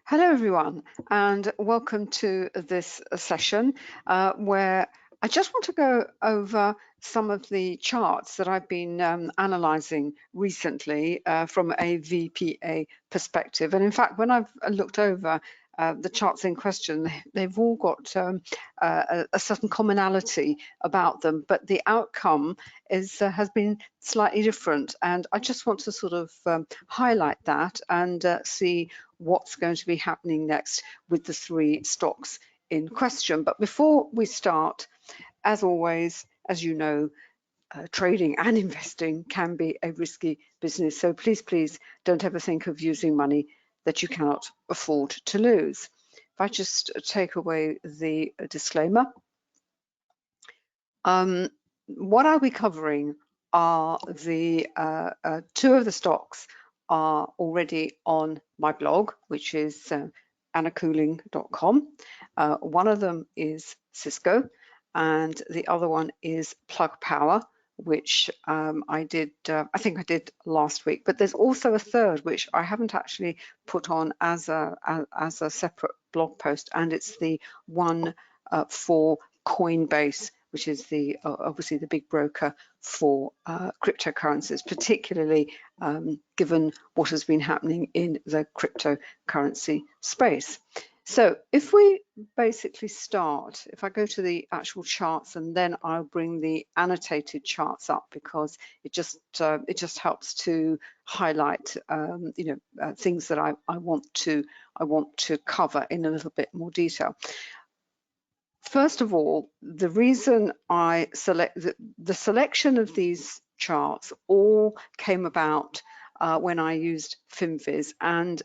Hello everyone, and welcome to this session where I just want to go over some of the charts that I've been analysing recently from a VPA perspective. And in fact, when I've looked over the charts in question, they've all got a certain commonality about them, but the outcome has been slightly different. And I just want to sort of highlight that and see what's going to be happening next with the three stocks in question. But before we start, as always, as you know, trading and investing can be a risky business. So please don't ever think of using money that you cannot afford to lose. If I just take away the disclaimer, what I'll be covering are the two of the stocks are already on my blog, which is annacooling.com. One of them is Cisco, and the other one is Plug Power, which I think I did last week. But there's also a third, which I haven't actually put on as a separate blog post, and it's the one for Coinbase, which is the obviously the big broker for cryptocurrencies, particularly given what has been happening in the cryptocurrency space. So if we basically start, if I go to the actual charts, and then I'll bring the annotated charts up because it just helps to highlight things that I want to cover in a little bit more detail. First of all, the reason I select the selection of these charts all came about when I used FinViz, and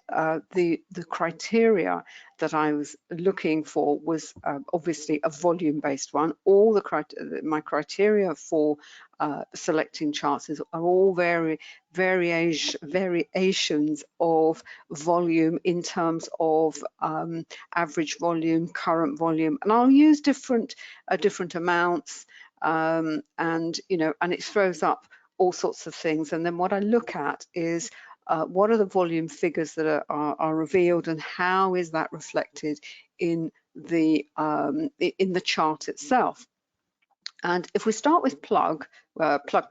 the criteria that I was looking for was obviously a volume-based one. All my criteria for selecting charts are all variations of volume in terms of average volume, current volume, and I'll use different amounts, and it throws up all sorts of things. And then what I look at is what are the volume figures that are revealed, and how is that reflected in the chart itself. And if we start with Plug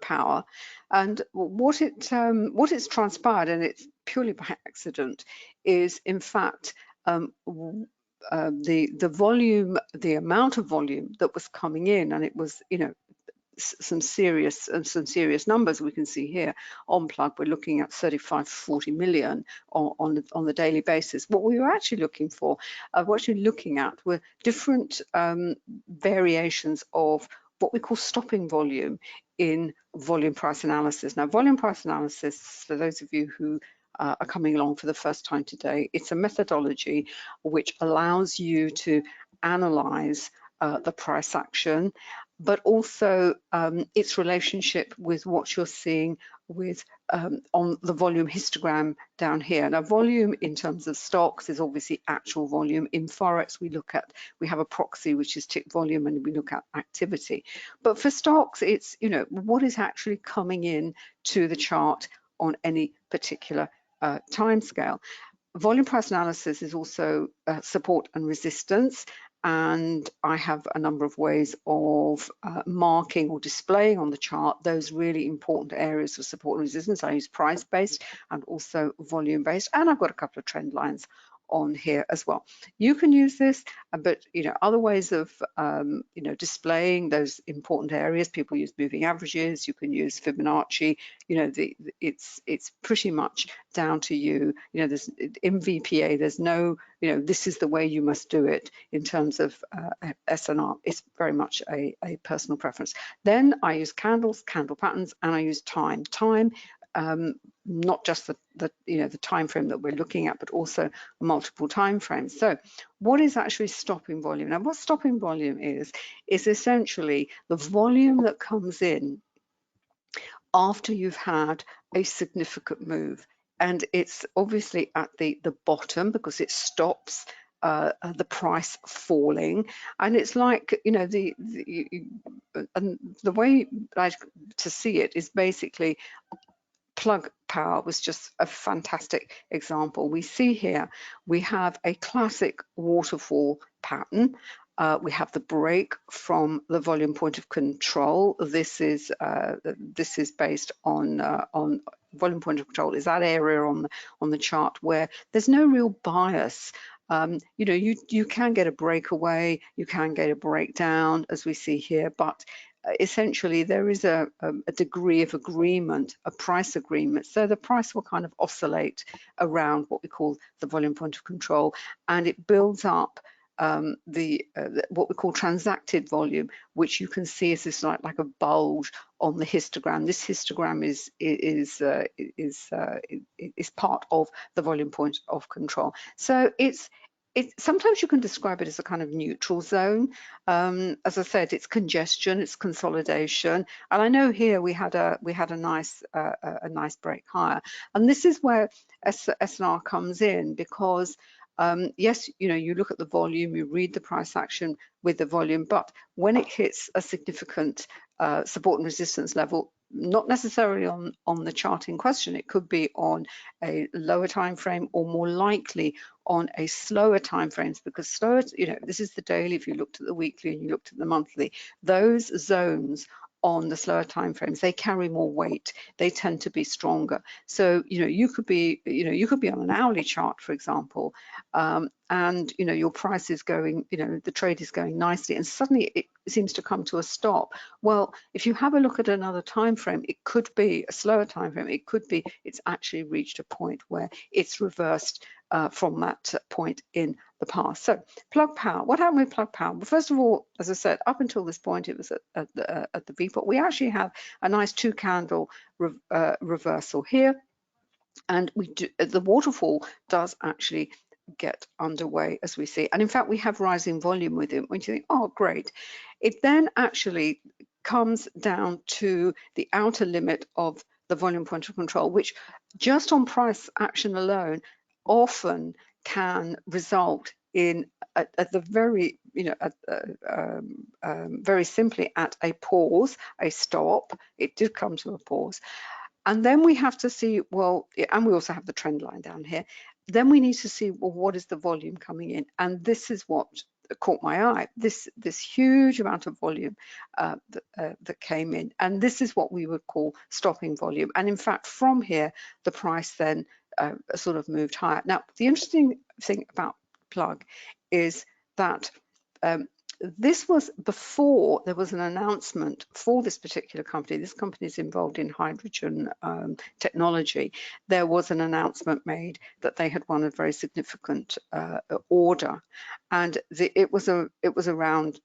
Power, and what it's transpired, and it's purely by accident, is in fact the volume, the amount of volume that was coming in, and it was some serious numbers we can see here on Plug. We're looking at 35 to 40 million on the daily basis. What we were actually looking for, looking at were different variations of what we call stopping volume in volume price analysis. Now, volume price analysis, for those of you who are coming along for the first time today, it's a methodology which allows you to analyze the price action, but also its relationship with what you're seeing with on the volume histogram down here. Now, volume in terms of stocks is obviously actual volume. In Forex, we have a proxy which is tick volume, and we look at activity. But for stocks, it's what is actually coming in to the chart on any particular time scale. Volume price analysis is also support and resistance, and I have a number of ways of marking or displaying on the chart those really important areas of support and resistance. I use price-based and also volume-based, and I've got a couple of trend lines on here as well. You can use this, but other ways of displaying those important areas. People use moving averages. You can use Fibonacci. It's pretty much down to you. There's in VPA. There's no this is the way you must do it in terms of SNR. It's very much a personal preference. Then I use candles, candle patterns, and I use time. Not just the time frame that we're looking at, but also multiple time frames. So what is actually stopping volume? Now, what stopping volume is essentially the volume that comes in after you've had a significant move, and it's obviously at the bottom because it stops the price falling. And it's like the way to see it is basically Plug Power was just a fantastic example. We see here, we have a classic waterfall pattern. We have the break from the volume point of control. This is based on volume point of control is that area on the chart where there's no real bias. You know, you can get a breakaway, you can get a breakdown, as we see here, but essentially there is a degree of agreement, a price agreement. So the price will kind of oscillate around what we call the volume point of control, and it builds up what we call transacted volume, which you can see is this like a bulge on the histogram. This histogram is part of the volume point of control. So sometimes you can describe it as a kind of neutral zone. As I said, it's congestion, it's consolidation, and I know here we had a nice break higher, and this is where SNR comes in, because yes, you know, you look at the volume, you read the price action with the volume, but when it hits a significant support and resistance level, not necessarily on the chart in question, it could be on a lower time frame, or more likely on a slower time frames, because slower, you know, this is the daily. If you looked at the weekly and you looked at the monthly, those zones on the slower time frames, they carry more weight, they tend to be stronger. So you know, you could be on an hourly chart, for example, and you know, your price is going, you know, the trade is going nicely, and suddenly it seems to come to a stop. Well, if you have a look at another time frame, it could be a slower time frame, it could be it's actually reached a point where it's reversed from that point in the past. So plug power, what happened with plug power? Well, first of all, as I said, up until this point, it was at the VPA. We actually have a nice 2-candle reversal here, and the waterfall does actually get underway, as we see, and in fact we have rising volume with it. When you think, oh great, it then actually comes down to the outer limit of the volume point of control, which just on price action alone often can result in at the very, you know, very simply at a pause, a stop. It did come to a pause, and then we have to see, well, and we also have the trend line down here. Then we need to see, well, what is the volume coming in? And this is what caught my eye, this huge amount of volume that came in, and this is what we would call stopping volume. And in fact, from here, the price then sort of moved higher. Now, the interesting thing about plug is that this was before there was an announcement for this particular company. This company is involved in hydrogen technology. There was an announcement made that they had won a very significant order, and it was around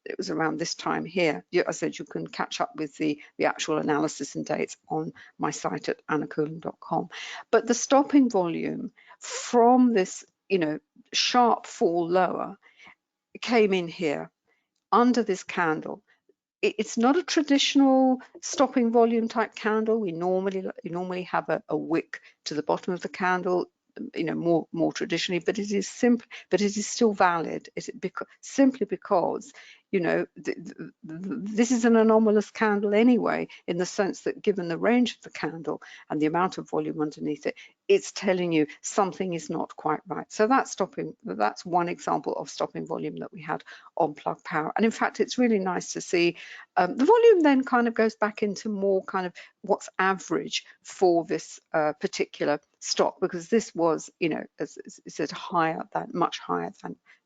this time here. I said you can catch up with the actual analysis and dates on my site at annacoolen.com. But the stopping volume from this, you know, sharp fall lower came in here under this candle. It's not a traditional stopping volume type candle. We normally have a wick to the bottom of the candle, you know, more traditionally, but it is simple, but it is still valid. Simply because, you know, this is an anomalous candle anyway, in the sense that given the range of the candle and the amount of volume underneath it, it's telling you something is not quite right. So that's one example of stopping volume that we had on plug power. And in fact, it's really nice to see the volume then kind of goes back into more kind of what's average for this particular stock, because this was, you know, as said, much higher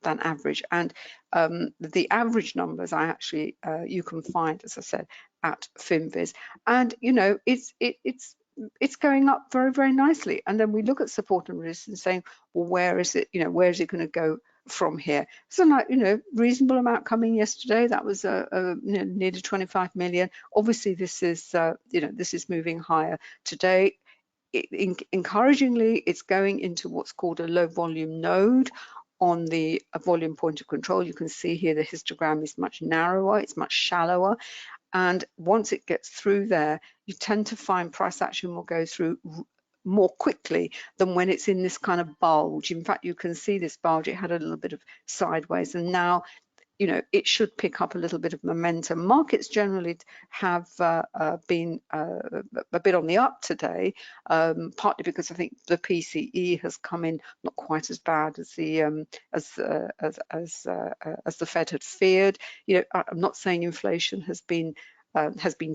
than average. And the average numbers I actually you can find, as I said, at FinViz, and you know, it's going up very, very nicely. And then we look at support and resistance, saying, well, where is it? You know, where is it going to go from here? So, like, you know, reasonable amount coming yesterday. That was you know, nearly 25 million. Obviously, this is you know, this is moving higher today. Encouragingly, it's going into what's called a low volume node on the volume point of control. You can see here the histogram is much narrower, it's much shallower. And once it gets through there, you tend to find price action will go through more quickly than when it's in this kind of bulge. In fact, you can see this bulge, it had a little bit of sideways, and now you know, it should pick up a little bit of momentum. Markets generally have been a bit on the up today, partly because I think the PCE has come in not quite as bad as the Fed had feared. You know, I'm not saying inflation has been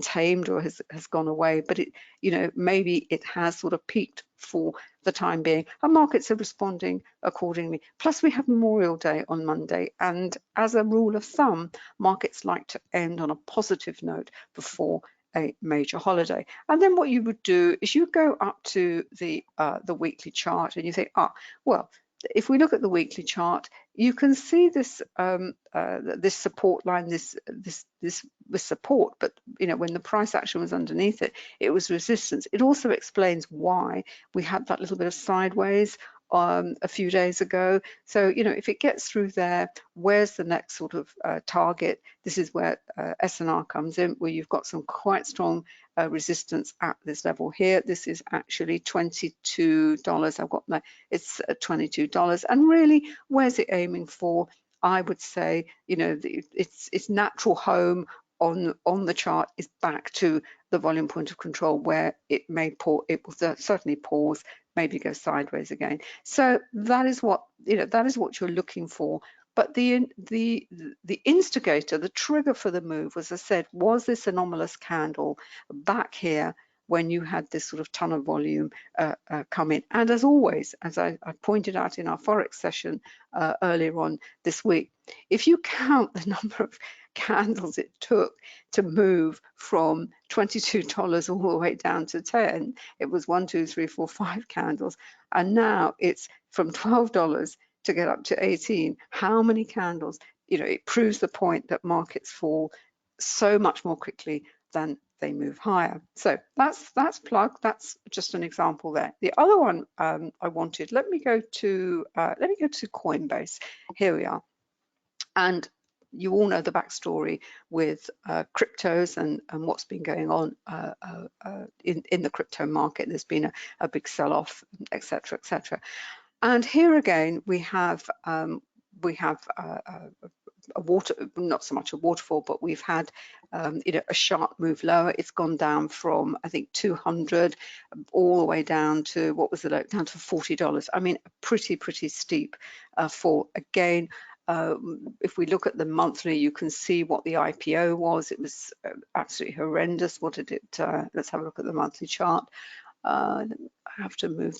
tamed or has gone away, but it, you know, maybe it has sort of peaked for the time being, and markets are responding accordingly. Plus, we have Memorial Day on Monday, and as a rule of thumb, markets like to end on a positive note before a major holiday. And then what you would do is you go up to the weekly chart, and you think, well, if we look at the weekly chart, you can see this this support line, this support, but you know, when the price action was underneath it, it was resistance. It also explains why we had that little bit of sideways a few days ago. So, you know, if it gets through there, where's the next sort of target? This is where S&R comes in, where you've got some quite strong resistance at this level here. This is actually $22. I've got that. It's $22. And really, where's it aiming for? I would say, you know, its natural home on the chart is back to the volume point of control, where it may pause. It will certainly pause, maybe go sideways again. So that is what, you know, that is what you're looking for. But the instigator, the trigger for the move, as I said, was this anomalous candle back here when you had this sort of ton of volume come in. And as always, as I pointed out in our Forex session earlier on this week, if you count the number of candles it took to move from $22 all the way down to 10, it was 1, 2, 3, 4, 5 candles, and now it's from $12 to get up to 18. How many candles? You know, it proves the point that markets fall so much more quickly than they move higher. So that's plug. That's just an example there. The other one I wanted. Let me go to Coinbase. Here we are, and you all know the backstory with cryptos and what's been going on in the crypto market. There's been a big sell-off, etc., etc. And here again, we have a not so much a waterfall, but we've had you know, a sharp move lower. It's gone down from, I think, 200 all the way down to, what was it, down to $40. I mean, pretty steep fall. Again, if we look at the monthly, you can see what the IPO was. It was absolutely horrendous. What did it? Let's have a look at the monthly chart. I have to move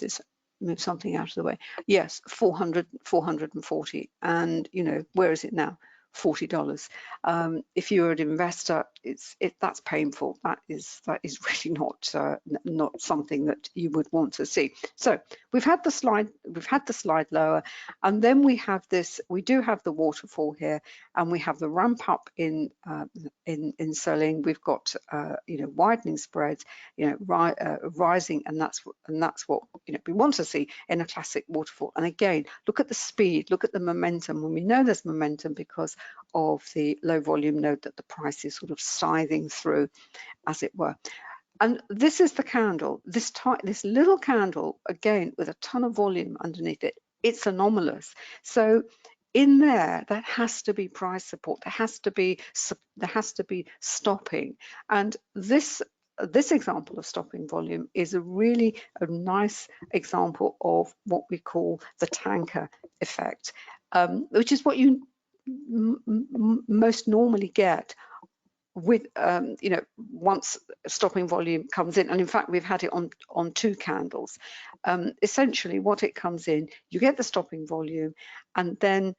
something out of the way. Yes, 440, and you know, where is it now? $40. If you're an investor, that's painful. That is really not something that you would want to see. So we've had the slide lower, and then we have this. We do have the waterfall here, and we have the ramp up in selling. We've got you know, widening spreads, you know, rising, and that's what you know, we want to see in a classic waterfall. And again, look at the speed, look at the momentum. When we know there's momentum because of the low volume node that the price is sort of scything through, as it were. And this is the candle, this little candle, again, with a ton of volume underneath it. It's anomalous. So in there has to be price support. There has to be stopping. And this example of stopping volume is a nice example of what we call the tanker effect, which is what you most normally get with you know, once stopping volume comes in. And in fact, we've had it on 2 candles. Essentially, what it comes in, you get the stopping volume, and then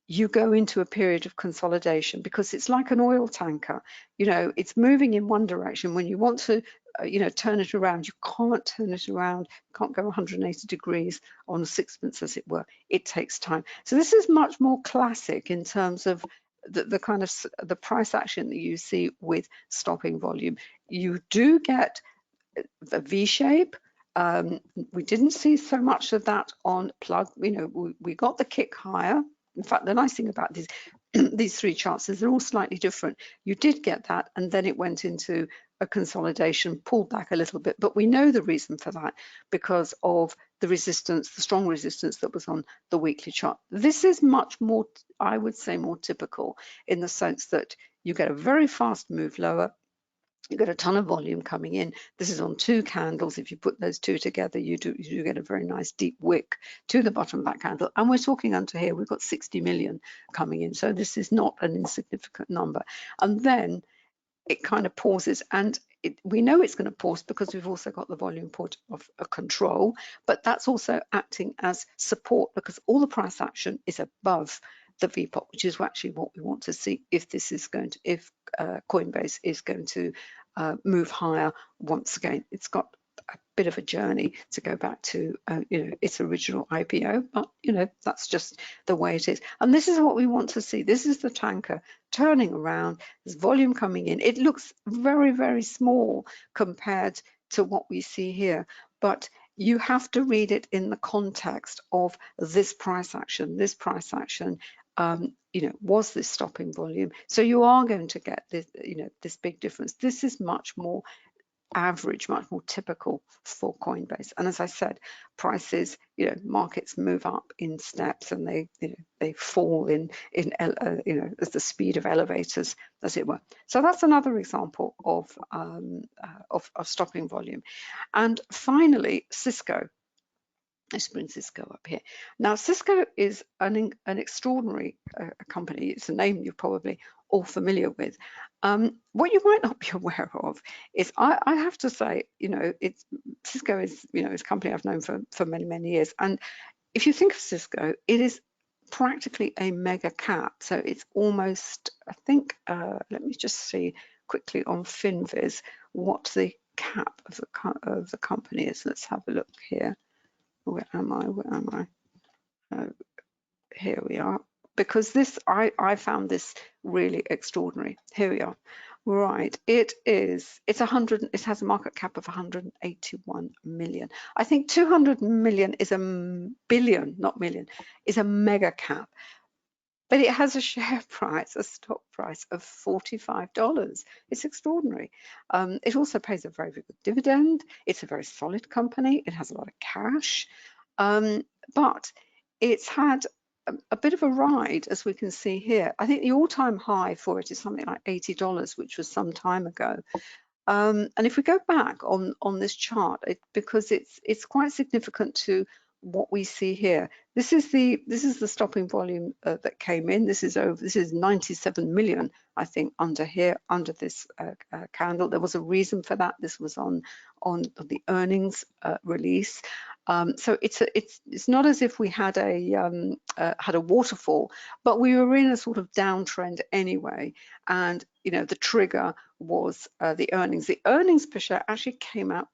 you go into a period of consolidation, because it's like an oil tanker. You know, it's moving in one direction. When you want to you know, turn it around, you can't turn it around, can't go 180 degrees on a sixpence, as it were. It takes time. So this is much more classic in terms of the kind of the price action that you see with stopping volume. You do get a V shape. We didn't see so much of that on plug. You know, we got the kick higher. In fact, the nice thing about these 3 charts is they're all slightly different. You did get that, and then it went into a consolidation, pulled back a little bit, but we know the reason for that because of the resistance, the strong resistance that was on the weekly chart. This is much more, I would say, more typical in the sense that you get a very fast move lower. You get a ton of volume coming in. This is on 2 candles. If you put those 2 together, you do get a very nice deep wick to the bottom of that candle. And we're talking under here, we've got 60 million coming in. So this is not an insignificant number. And then it kind of pauses, and we know it's going to pause because we've also got the volume put of control, but that's also acting as support because all the price action is above the VPA, which is actually what we want to see if this is going to, if Coinbase is going to move higher once again. It's got a bit of a journey to go back to its original IPO, but that's just the way it is. And this is what we want to see. This is the tanker turning around. There's volume coming in. It looks very, very small compared to what we see here, but you have to read it in the context of this price action. This price action was this stopping volume? So you are going to get this, this big difference. This is much more average, much more typical for Coinbase. And as I said, prices, markets move up in steps and they fall in as the speed of elevators, as it were. So that's another example of stopping volume. And finally, Cisco. Let's bring Cisco up here. Now, Cisco is an extraordinary company. It's a name you're probably all familiar with. What you might not be aware of is, I have to say, Cisco is, is a company I've known for many, many years. And if you think of Cisco, it is practically a mega cap. So it's almost, I think, let me just see quickly on FinViz what the cap of the company is. Let's have a look here. Where am I? Here we are. Because this, I found this really extraordinary. Here we are. Right, it has a market cap of 181 million. I think 200 million is a billion, not million, is a mega cap. But it has a share price, a stock price of $45. It's extraordinary. It also pays a very, very good dividend. It's a very solid company. It has a lot of cash. But it's had a bit of a ride, as we can see here. I think the all-time high for it is something like $80, which was some time ago. And if we go back on this chart, because it's quite significant to what we see here. This is the stopping volume that came in. This is 97 million, I think, under this candle. There was a reason for that. This was on the earnings release. So it's not as if we had a waterfall, but we were in a sort of downtrend anyway. And the trigger was the earnings. The earnings per share actually came out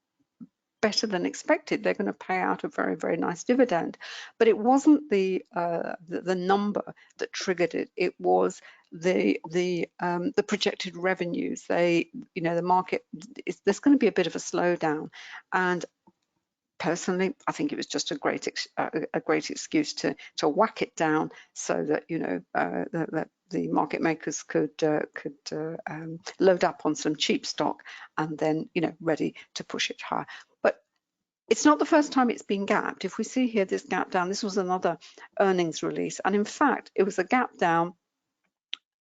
better than expected. They're going to pay out a very, very nice dividend, but it wasn't the number that triggered it. It was the projected revenues. The market there's going to be a bit of a slowdown, and personally, I think it was just a great excuse to whack it down so that that the market makers could load up on some cheap stock and then ready to push it higher. But it's not the first time it's been gapped. If we see here this gap down, this was another earnings release, and in fact it was a gap down.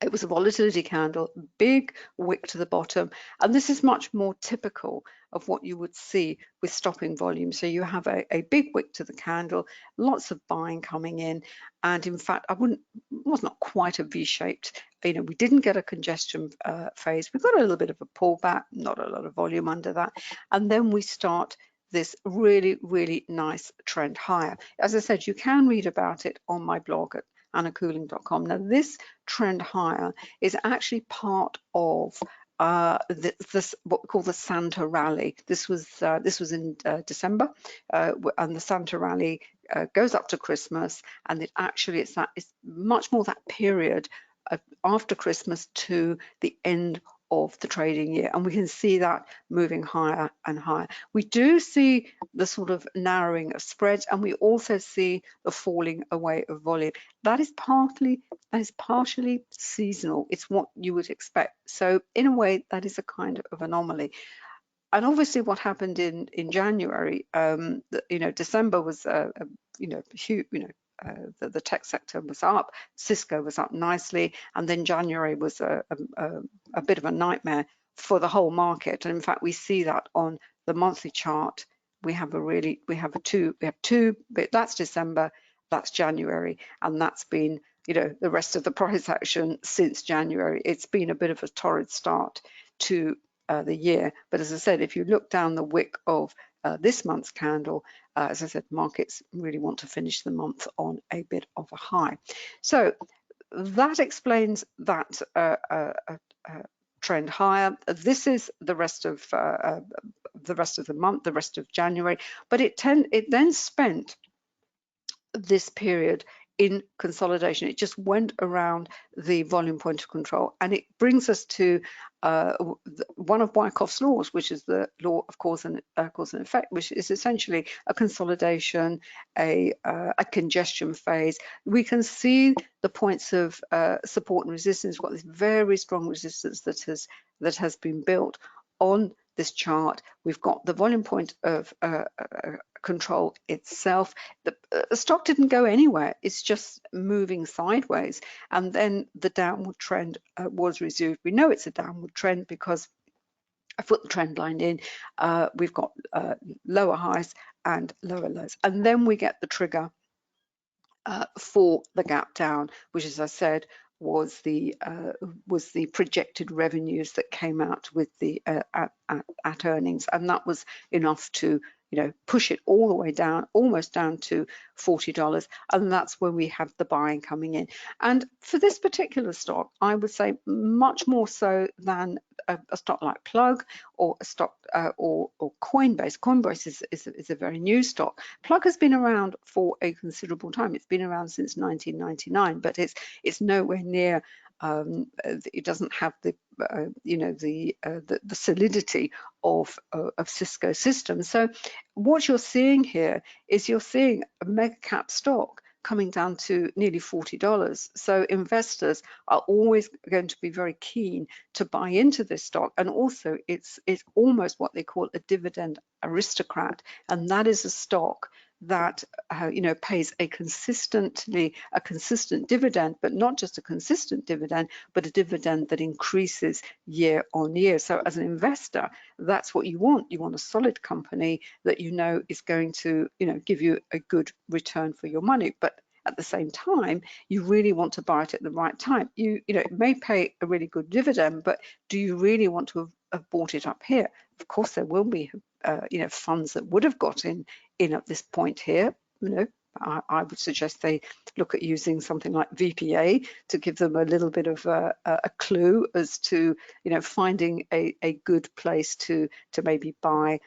It was a volatility candle, big wick to the bottom, and this is much more typical of what you would see with stopping volume. So you have a big wick to the candle, lots of buying coming in, and in fact, it was not quite a V-shaped. We didn't get a congestion phase. We got a little bit of a pullback, not a lot of volume under that, and then we start this really, really nice trend higher. As I said, you can read about it on my blog at annacooling.com. Now, this trend higher is actually part of this what we call the Santa rally. This was in December, and the Santa rally goes up to Christmas, and it's much more that period after Christmas to the end of the trading year, and we can see that moving higher and higher. We do see the sort of narrowing of spreads, and we also see the falling away of volume. That is partially seasonal. It's what you would expect. So in a way, that is a kind of anomaly. And obviously, what happened in January, December was huge. The tech sector was up, Cisco was up nicely, and then January was a bit of a nightmare for the whole market. And in fact, we see that on the monthly chart. We have two, but that's December, that's January, and that's been, the rest of the price action since January. It's been a bit of a torrid start to the year. But as I said, if you look down the wick of this month's candle, as I said, markets really want to finish the month on a bit of a high. So that explains that trend higher. This is the rest of the month, the rest of January. But it then spent this period in consolidation. It just went around the volume point of control, and it brings us to one of Wyckoff's laws, which is the law of cause and effect, which is essentially a consolidation, a congestion phase. We can see the points of support and resistance. We've got this very strong resistance that has been built on this chart. We've got the volume point of control itself. The stock didn't go anywhere. It's just moving sideways, and then the downward trend was resumed. We know it's a downward trend because I put the trend line in. We've got lower highs and lower lows, and then we get the trigger for the gap down, which, as I said, was the projected revenues that came out with the at earnings, and that was enough to push it all the way down, almost down to $40, and that's when we have the buying coming in. And for this particular stock, I would say much more so than a stock like Plug or a stock or Coinbase. Coinbase is a very new stock. Plug has been around for a considerable time. It's been around since 1999, but it's nowhere near. It doesn't have the the solidity of Cisco systems. So what you're seeing here is you're seeing a mega cap stock coming down to nearly $40. So investors are always going to be very keen to buy into this stock, and also it's almost what they call a dividend aristocrat, and that is a stock that pays a consistent dividend, but not just a consistent dividend, but a dividend that increases year on year. So as an investor, that's what you want. You want a solid company that is going to give you a good return for your money, but at the same time, you really want to buy it at the right time. It may pay a really good dividend, but do you really want to have bought it up here? Of course, there will be funds that would have got in at this point here. I would suggest they look at using something like VPA to give them a little bit of a clue as to finding a good place to maybe buy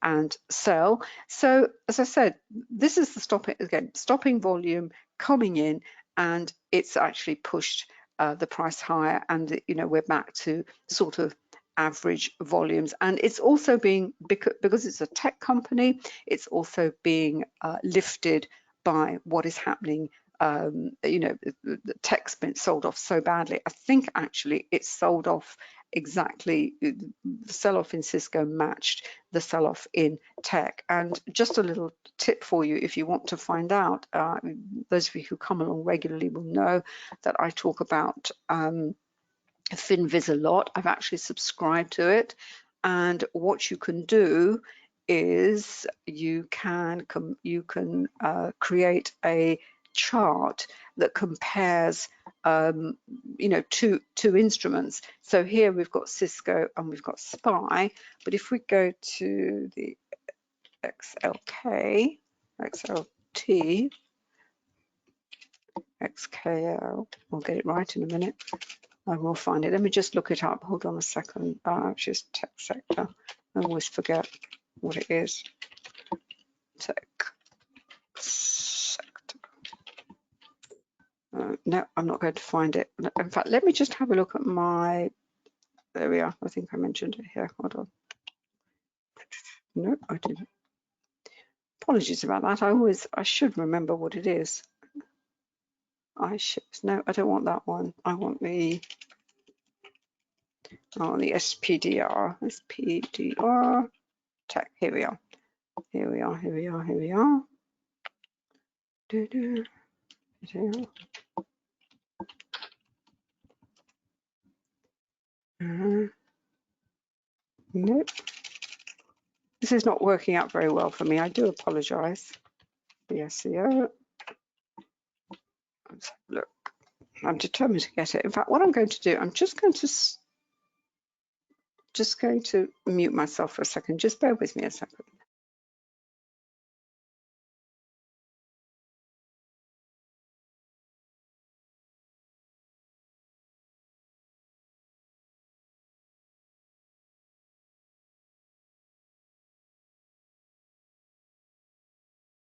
and sell. So as I said, this is the stopping volume coming in, and it's actually pushed the price higher, and we're back to sort of average volumes. And it's also being, because it's a tech company, it's also being lifted by what is happening. The tech's been sold off so badly. I think actually it's sold off exactly, the sell-off in Cisco matched the sell-off in tech. And just a little tip for you, if you want to find out, those of you who come along regularly will know that I talk about FinViz a lot. I've actually subscribed to it, and what you can do is you can create a chart that compares two instruments. So here we've got Cisco and we've got SPY, but if we go to the XLT, XKL, we'll get it right in a minute. I will find it. Let me just look it up. Hold on a second. Actually, it's tech sector. I always forget what it is. Tech sector. No, I'm not going to find it. In fact, let me just have a look at my, there we are. I think I mentioned it here. Hold on. No, I didn't. Apologies about that. I should remember what it is. No, I don't want that one. I want the SPDR. SPDR tech. Here we are. Here we are. Here we are. Here we are. Nope. This is not working out very well for me. I do apologize. The SEO. Let's have a look. I'm determined to get it. In fact, what I'm going to do, I'm just going to mute myself for a second. Just bear with me a second.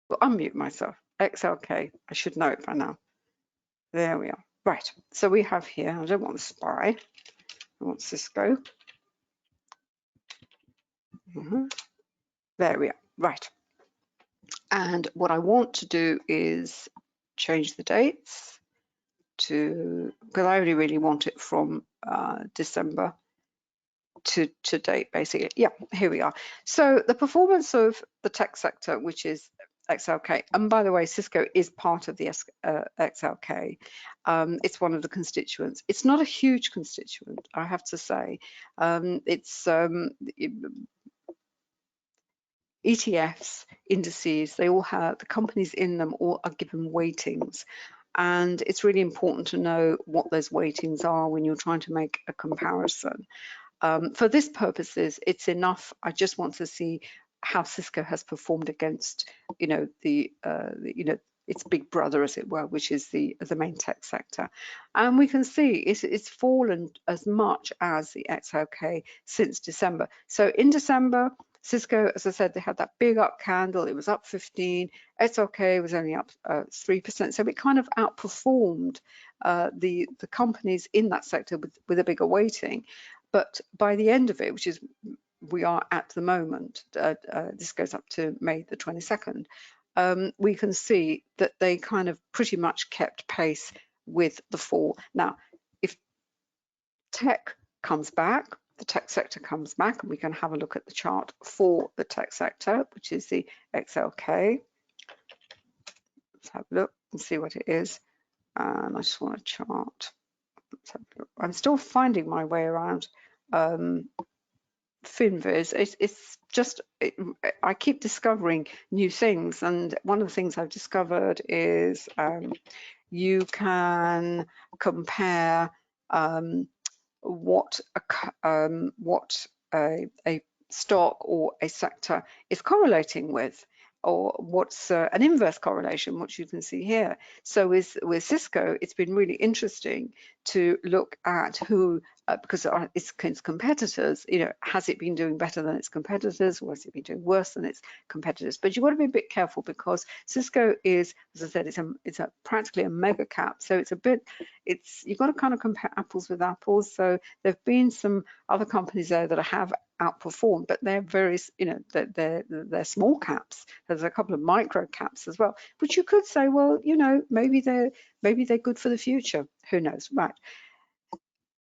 Well, unmute myself. XLK. I should know it by now. There we are. Right. So we have here, I don't want the SPY. I want Cisco. There we are. Right. And what I want to do is change the dates to, because I only really want it from December to date, basically. Yeah, here we are. So the performance of the tech sector, which is XLK, and by the way, Cisco is part of the XLK. It's one of the constituents. It's not a huge constituent, I have to say. ETFs, indices, they all have, the companies in them all are given weightings. And it's really important to know what those weightings are when you're trying to make a comparison. For this purposes, it's enough. I just want to see how Cisco has performed against, its big brother, as it were, which is the main tech sector. And we can see it's fallen as much as the XLK since December. So in December, Cisco, as I said, they had that big up candle. It was up 15. XLK was only up 3%. So it kind of outperformed the companies in that sector with a bigger weighting. But by the end of it, which is we are at the moment, this goes up to May the 22nd, we can see that they kind of pretty much kept pace with the fall. Now, if tech comes back, the tech sector comes back, and we can have a look at the chart for the tech sector, which is the XLK. Let's have a look and see what it is. And I just want a chart. Let's have a look. I'm still finding my way around FinViz. It's just, I keep discovering new things, and one of the things I've discovered is you can compare what a stock or a sector is correlating with, or what's an inverse correlation, which you can see here. So with Cisco, it's been really interesting to look at who, because its competitors, has it been doing better than its competitors, or has it been doing worse than its competitors? But you've got to be a bit careful, because Cisco is, as I said, it's practically a mega cap. So you've got to kind of compare apples with apples. So there've been some other companies there that have outperformed, but they're very, they're small caps. There's a couple of micro caps as well, which you could say, well, maybe they're good for the future. Who knows, right?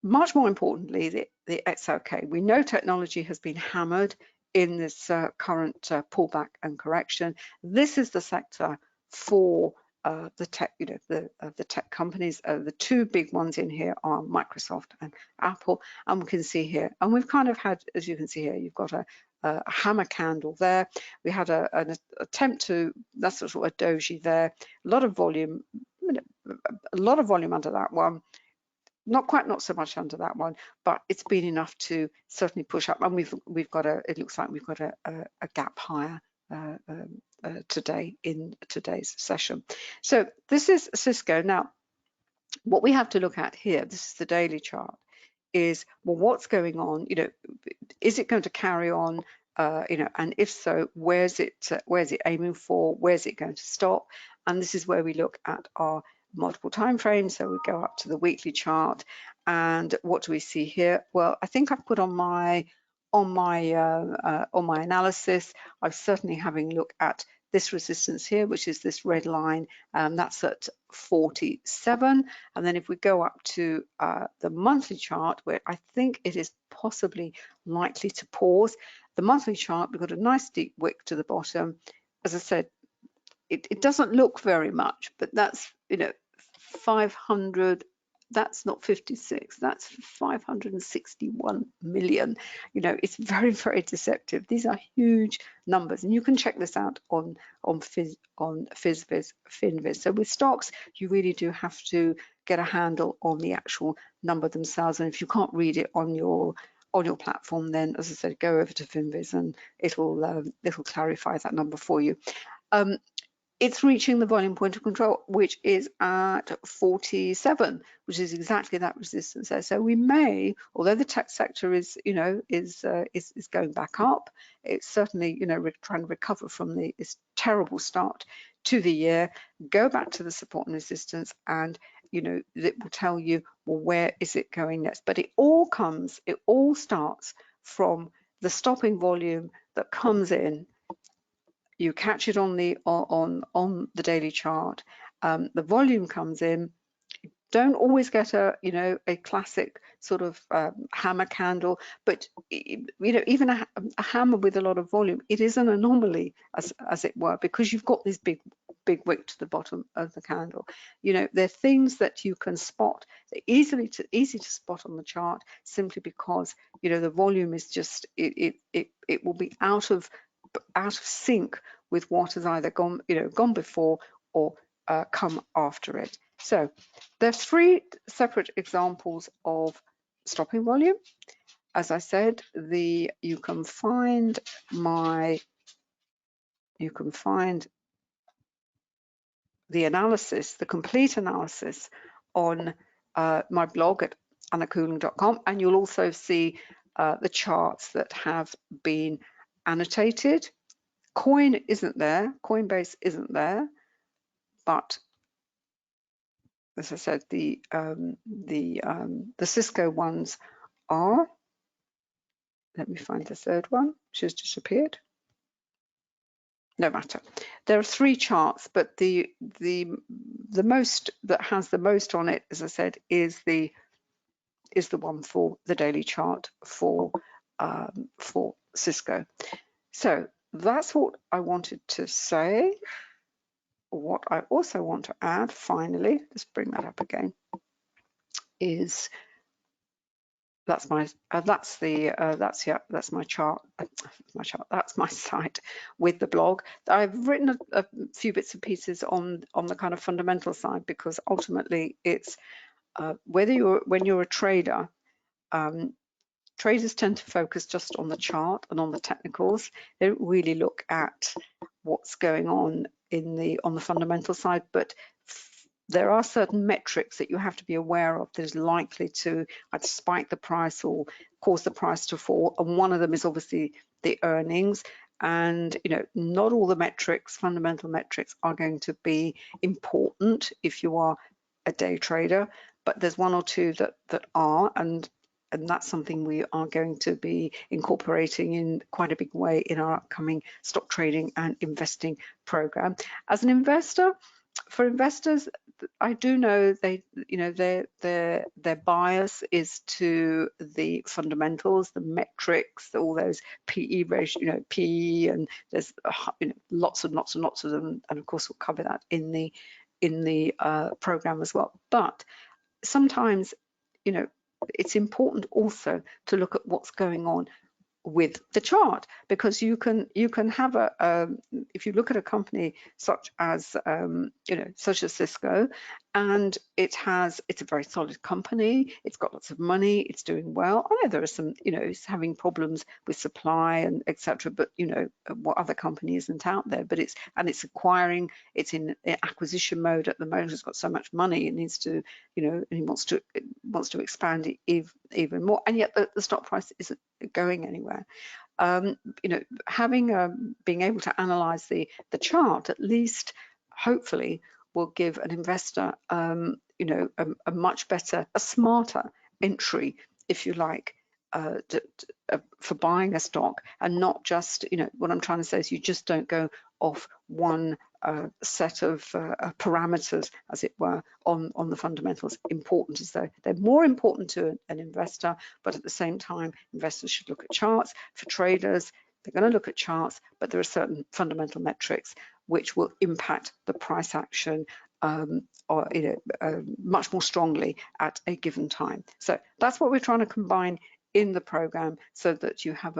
Much more importantly, the XLK. We know technology has been hammered in this current pullback and correction. This is the sector for the tech, the tech companies. The two big ones in here are Microsoft and Apple, and we can see here, and we've kind of had, as you can see here, you've got a hammer candle there. We had an attempt to, that's sort of a doji there, a lot of volume under that one. Not so much under that one, but it's been enough to certainly push up, and we've got it looks like we've got a gap higher today in today's session. So this is Cisco. Now, what we have to look at here, this is the daily chart, is, well, what's going on? Is it going to carry on? And if so, where's it aiming for? Where's it going to stop? And this is where we look at our multiple time frames. So we go up to the weekly chart, and what do we see here? Well, I think I've put on my analysis, I'm certainly having a look at this resistance here, which is this red line, that's at 47. And then if we go up to the monthly chart, where I think it is possibly likely to pause, the monthly chart, we've got a nice deep wick to the bottom. As I said, it doesn't look very much, but that's, 500, that's not 56, that's 561 million. It's very, very deceptive. These are huge numbers, and you can check this out on Finviz. So with stocks, you really do have to get a handle on the actual number themselves, and if you can't read it on your platform, then, as I said, go over to Finviz and it'll clarify that number for you. It's reaching the volume point of control, which is at 47, which is exactly that resistance there. So we may, although the tech sector is going back up, it's certainly, trying to recover from this terrible start to the year, go back to the support and resistance, and it will tell you, well, where is it going next? But it all starts from the stopping volume that comes in. You catch it on the daily chart. The volume comes in. Don't always get a classic sort of hammer candle, but even a hammer with a lot of volume, it is an anomaly, as it were, because you've got this big wick to the bottom of the candle. They're things that you can spot. They're easy to spot on the chart, simply because the volume is just it will be out of sync with what has either gone before or come after it. So there's 3 separate examples of stopping volume. As I said, you can find the analysis, the complete analysis, on my blog at annacooling.com, and you'll also see the charts that have been annotated. Coinbase isn't there, but as I said, the Cisco ones are. Let me find the third one, which has disappeared. No matter. There are 3 charts, but the most that has the most on it, as I said, is the one for the daily chart for Cisco. So that's what I wanted to say. What I also want to add, finally, let's bring that up again, is that's my chart. That's my site with the blog. I've written a few bits and pieces on the kind of fundamental side, because ultimately it's when you're a trader. Traders tend to focus just on the chart and on the technicals. They don't really look at what's going on on the fundamental side, but there are certain metrics that you have to be aware of that is likely to either spike the price or cause the price to fall, and one of them is obviously the earnings. And not all the fundamental metrics, are going to be important if you are a day trader, but there's 1 or 2 that are, and that's something we are going to be incorporating in quite a big way in our upcoming stock trading and investing program. As an investor, for investors, I do know their bias is to the fundamentals, the metrics, all those PE ratio, PE, and there's lots and lots and lots of them, and of course we'll cover that in the program as well. But sometimes, it's important also to look at what's going on with the chart, because you can have if you look at a company such as Cisco, and it's a very solid company, it's got lots of money, it's doing well. I know there are some, it's having problems with supply and etc., but what other company isn't out there? But it's acquiring, it's in acquisition mode at the moment. It's got so much money, it needs to, and it wants to expand it even more, and yet the stock price isn't going anywhere. Being able to analyze the chart, at least hopefully will give an investor, you know, a much better, a smarter entry, if you like, for buying a stock, and not just, you know, what I'm trying to say is you just don't go off one set of parameters, as it were, on the fundamentals, important as though they're more important to an investor, but at the same time, investors should look at charts. For traders, they're going to look at charts, but there are certain fundamental metrics which will impact the price action or, you know, much more strongly at a given time. So that's what we're trying to combine in the program, so that you have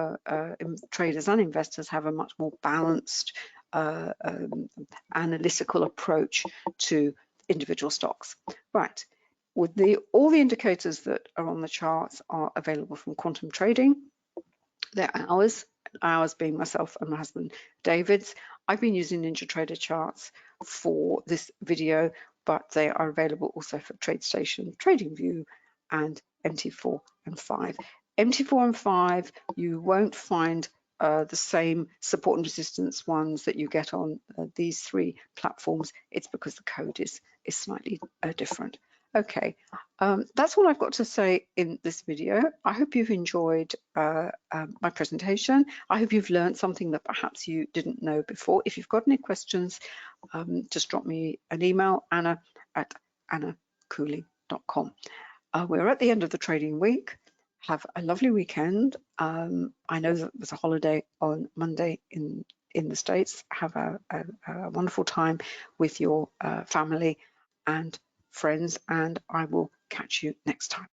traders and investors have a much more balanced analytical approach to individual stocks. Right, with all the indicators that are on the charts are available from Quantum Trading. They're ours being myself and my husband David's. I've been using NinjaTrader charts for this video, but they are available also for TradeStation, TradingView, and MT4 and 5. MT4 and 5, you won't find the same support and resistance ones that you get on these three platforms. It's because the code is slightly different. Okay, that's all I've got to say in this video. I hope you've enjoyed my presentation. I hope you've learned something that perhaps you didn't know before. If you've got any questions, just drop me an email, anna@annacooley.com. We're at the end of the trading week. Have a lovely weekend. I know that there's a holiday on Monday in the States. Have a wonderful time with your family and friends, and I will catch you next time.